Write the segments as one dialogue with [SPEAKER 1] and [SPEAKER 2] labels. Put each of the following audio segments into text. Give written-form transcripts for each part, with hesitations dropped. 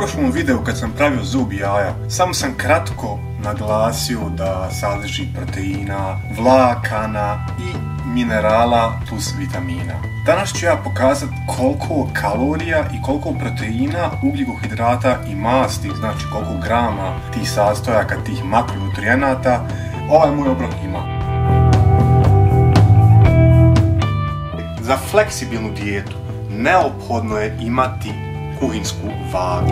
[SPEAKER 1] prošlom videu kad sam pravio zub jaja, samo sam kratko naglasio da sadrži proteina, vlakana i minerala plus vitamina. Danas ću ja pokazati koliko kalorija i koliko proteina, ugljikohidrata i masti, znači koliko grama tih sastojaka, tih makronutrijenata, ovaj moj obrok ima. Za fleksibilnu dijetu neophodno je imati kuhinsku vagu.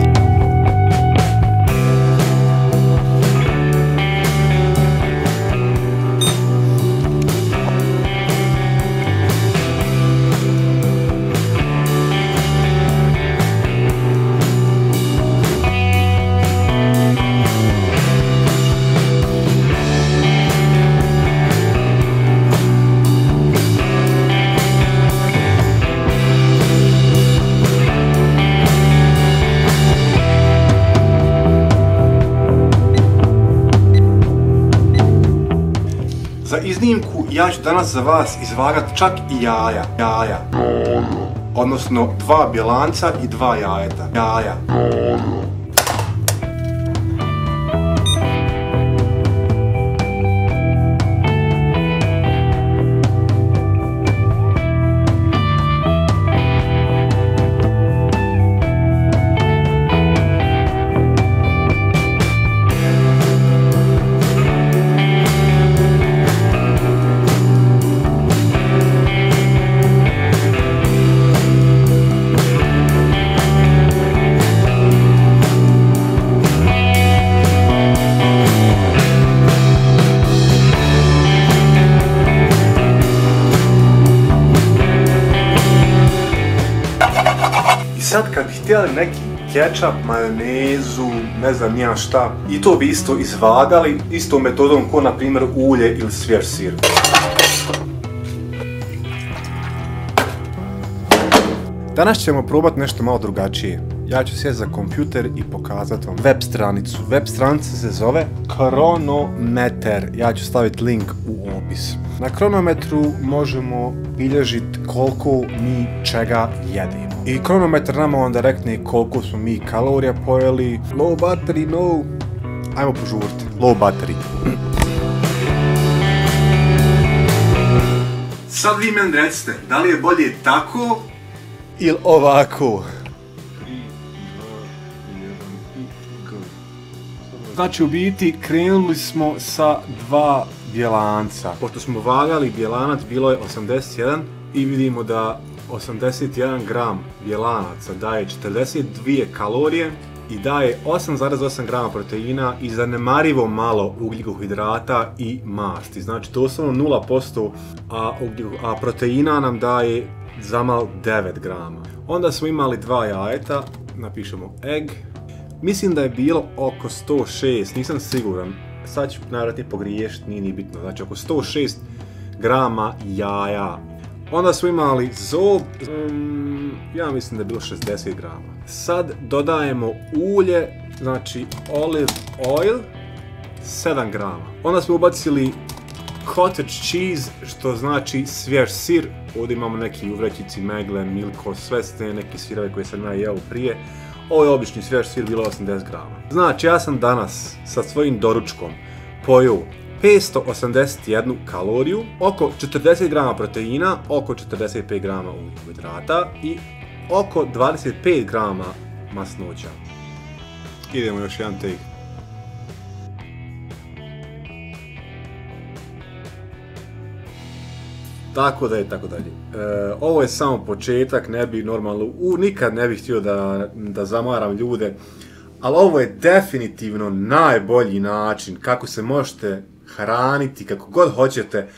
[SPEAKER 1] Za iznimku, ja ću danas za vas izvagati čak i jaja. Odnosno 2 bjelanca i 2 jajeta. Sad kad bi htjeli neki kečap, majonezu, ne znam nija šta, i to bi isto izvagali, istom metodom ko na primjer ulje ili svjež sir. Danas ćemo probati nešto malo drugačije. Ja ću sjeti za kompjuter i pokazati vam web stranicu. Web stranica se zove Kronometer. Ja ću staviti link u opis. Na kronometru možemo bilježiti koliko mi čega jedemo. I kronometar nama onda rekne koliko smo mi kalorija pojeli. Low battery, no. Ajmo požuriti. Low battery. Sad vi meni recite, da li je bolje tako ili ovako? Znači u biti krenuli smo sa 2 bjelanca. Pošto smo vagali bjelanac, bilo je 81 i vidimo da 81 gram bjelanaca daje 42 kalorije i daje 8,8 grama proteina i zanemarivo malo ugljikohidrata i masti. Znači doslovno 0%, a proteina nam daje zamal 9 grama. Onda smo imali 2 jajeta, napišemo egg. Mislim da je bilo oko 106, nisam siguran, sad ću najvjerojatnije pogriješiti, nije ni bitno, znači oko 106 grama jaja. Onda smo imali zob, ja mislim da je bilo 60 grama. Sad dodajemo ulje, znači olive oil, 7 grama. Onda smo ubacili cottage cheese, što znači svjež sir. Ovdje imamo neki u vrećici Megle, Milko, sve ste neki sirove koje sam ja jeo prije. Ovo je obični svjež sir, bilo 80 grama. Znači, ja sam danas sa svojim doručkom pojeo 581 kaloriju, oko 40 grama proteina, oko 45 grama ugljikohidrata i oko 25 grama masnoća. Idemo još jedan take. Tako dalje. Ovo je samo početak, ne bi normalno, nikad ne bih htio da zamaram ljude, ali ovo je definitivno najbolji način kako se možete hraniti kako god hoćete,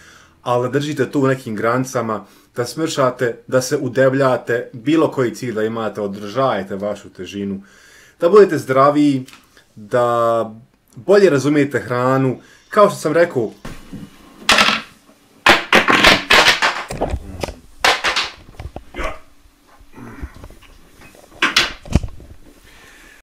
[SPEAKER 1] ali da držite tu u nekim granicama, da smršate, da se udebljate, bilo koji cilj da imate, održajete vašu težinu, da budete zdraviji, da bolje razumijete hranu. Kao što sam rekao,